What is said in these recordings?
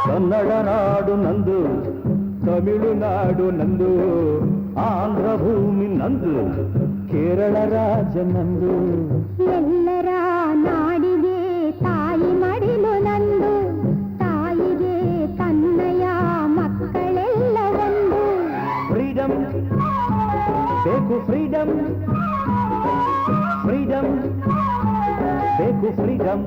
ಕನ್ನಡ ನಾಡು ನಂದು, ತಮಿಳುನಾಡು ನಂದು, ಆಂಧ್ರ ಭೂಮಿ ನಂದು, ಕೇರಳ ರಾಜ್ಯ ನಂದು. ಎಲ್ಲರ ನಾಡಿಗೆ ತಾಯಿ ಮಡಿಲು ನಂದು, ತಾಯಿಗೆ ತನ್ನಯ ಮಕ್ಕಳೆಲ್ಲ ಒಂದು. ಫ್ರೀಡಮ್ ಬೇಕು, ಫ್ರೀಡಮ್, ಫ್ರೀಡಮ್ ಬೇಕು, ಫ್ರೀಡಮ್.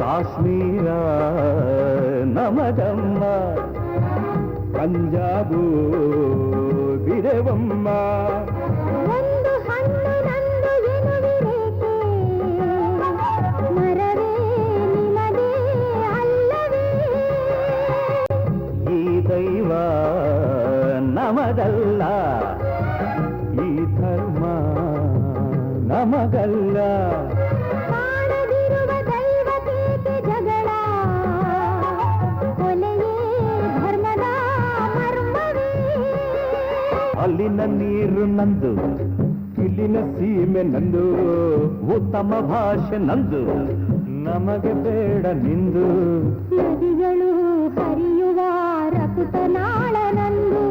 ಕಾಶ್ಮೀರ ನಮದಮ್ಮ, ಪಂಜಾಬು ಬಿರವಮ್ಮ. ಒಂದು ಹಣ್ಣು ನಂದು ಎನ್ನುವಿರೇಕೆ, ಮರವೇ ನಿಮದೇ ಅಲ್ಲವೇ? ಈ ದೈವ ನಮದಲ್ಲ, ಈ ಧರ್ಮ ನಮಗಲ್ಲ. ಕಾಣದಿರುವ ದೈವಕ್ಕೆ ಜಗಳ, ಕೊಲೆಯೇ ಧರ್ಮದ ಮರ್ಮವೇ. ಅಲ್ಲಿನ ನೀರು ನಂದು, ಇಲ್ಲಿನ ಸೀಮೆ ನಂದು, ಉತ್ತಮ ಭಾಷೆ ನಂದು, ನಮಗೆ ಬೇಡ ನಿಂದು. ನದಿಗಳು ಹರಿಯುವ ರಕುತನಾಳ ನಂದು,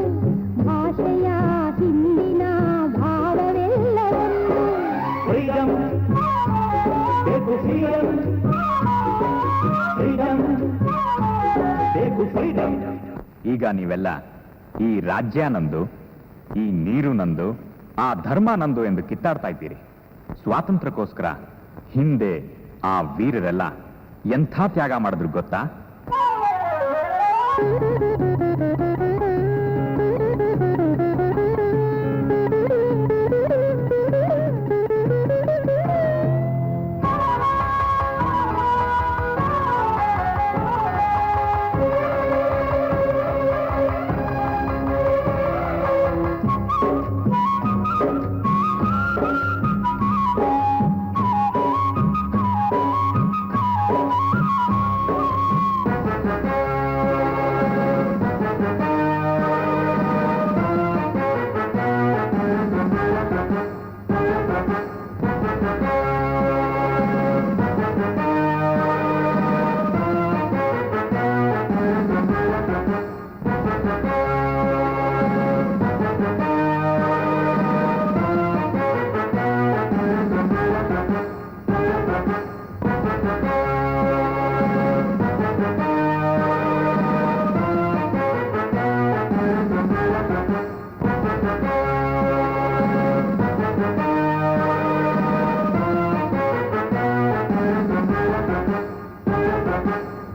ಭಾಷೆಯ ಹಿಂದಿನ ಭಾವವೆಲ್ಲ ಒಂದು. ಫ್ರೀಡಮ್ ಬೇಕು, ಫ್ರೀಡಮ್, ಫ್ರೀಡಮ್ ಬೇಕು, ಫ್ರೀಡಮ್. ಈಗ ನೀವೆಲ್ಲ ಈ ರಾಜ್ಯ ನಂದು, ಈ ನೀರು ನಂದು, ಆ ಧರ್ಮ ನಂದು ಎಂದು ಕಿತ್ತಾಡ್ತಾ ಇದ್ದೀರಿ. ಸ್ವಾತಂತ್ರ್ಯಕ್ಕೋಸ್ಕರ ಹಿಂದೆ ಆ ವೀರರೆಲ್ಲ ಎಂಥ ತ್ಯಾಗ ಮಾಡಿದ್ರು ಗೊತ್ತಾ?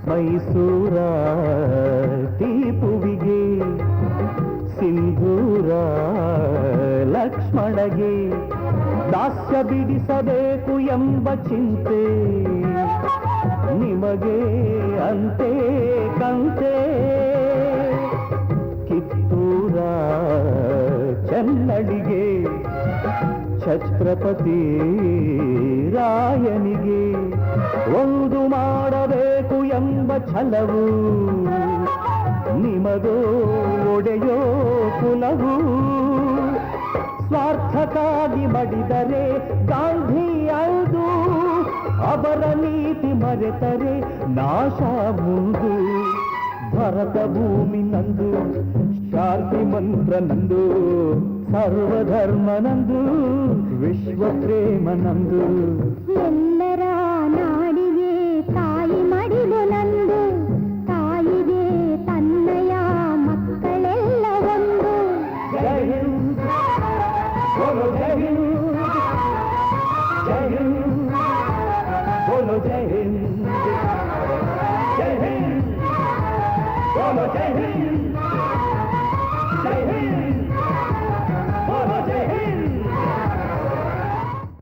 ಮೈಸೂರ ಟಿಪ್ಪುವಿಗೆ, ಸಿಂಧೂರ ಲಕ್ಷ್ಮಣಗೆ, ದಾಸ್ಯ ಬಿಡಿಸಬೇಕು ಎಂಬ ಚಿಂತೆ ನಿಮಗೆ ಅಂತೆ ಕಂತೆ. ಕಿತ್ತೂರ ಚೆನ್ನಡಿಗೆ, ಛತ್ರಪತಿ ರಾಯನಿಗೆ, ಒಂದು ಮಾಡಬೇಕು ಎಂಬ ಛಲವು ನಿಮಗೋ ಒಡೆಯೋ ಕುಲವು. ಸ್ವಾರ್ಥಕ್ಕಾಗಿ ಮಡಿದರೆ ಗಾಂಧಿ ಯಾವುದು, ಅವರ ನೀತಿ ಮರೆತರೆ ನಾಶ ಮುಂದು. ಭರತ ಭೂಮಿ ನಂದು, ಶಾಂತಿ ಮಂತ್ರ ನಂದು, ಸರ್ವಧರ್ಮ ನಂದು, ವಿಶ್ವ ಪ್ರೇಮ ನಂದು. ಎಲ್ಲರ ನಾಡಿಗೆ ತಾಯಿ ಮಡಿಲು ನಂದು, ತಾಯಿಗೆ ತನ್ನಯ ಮಕ್ಕಳೆಲ್ಲ ಒಂದು. ಜೈ ಹಿಂದ್, ಬೋಲೋ ಜೈ ಹಿಂದ್. बोलो जय हिंद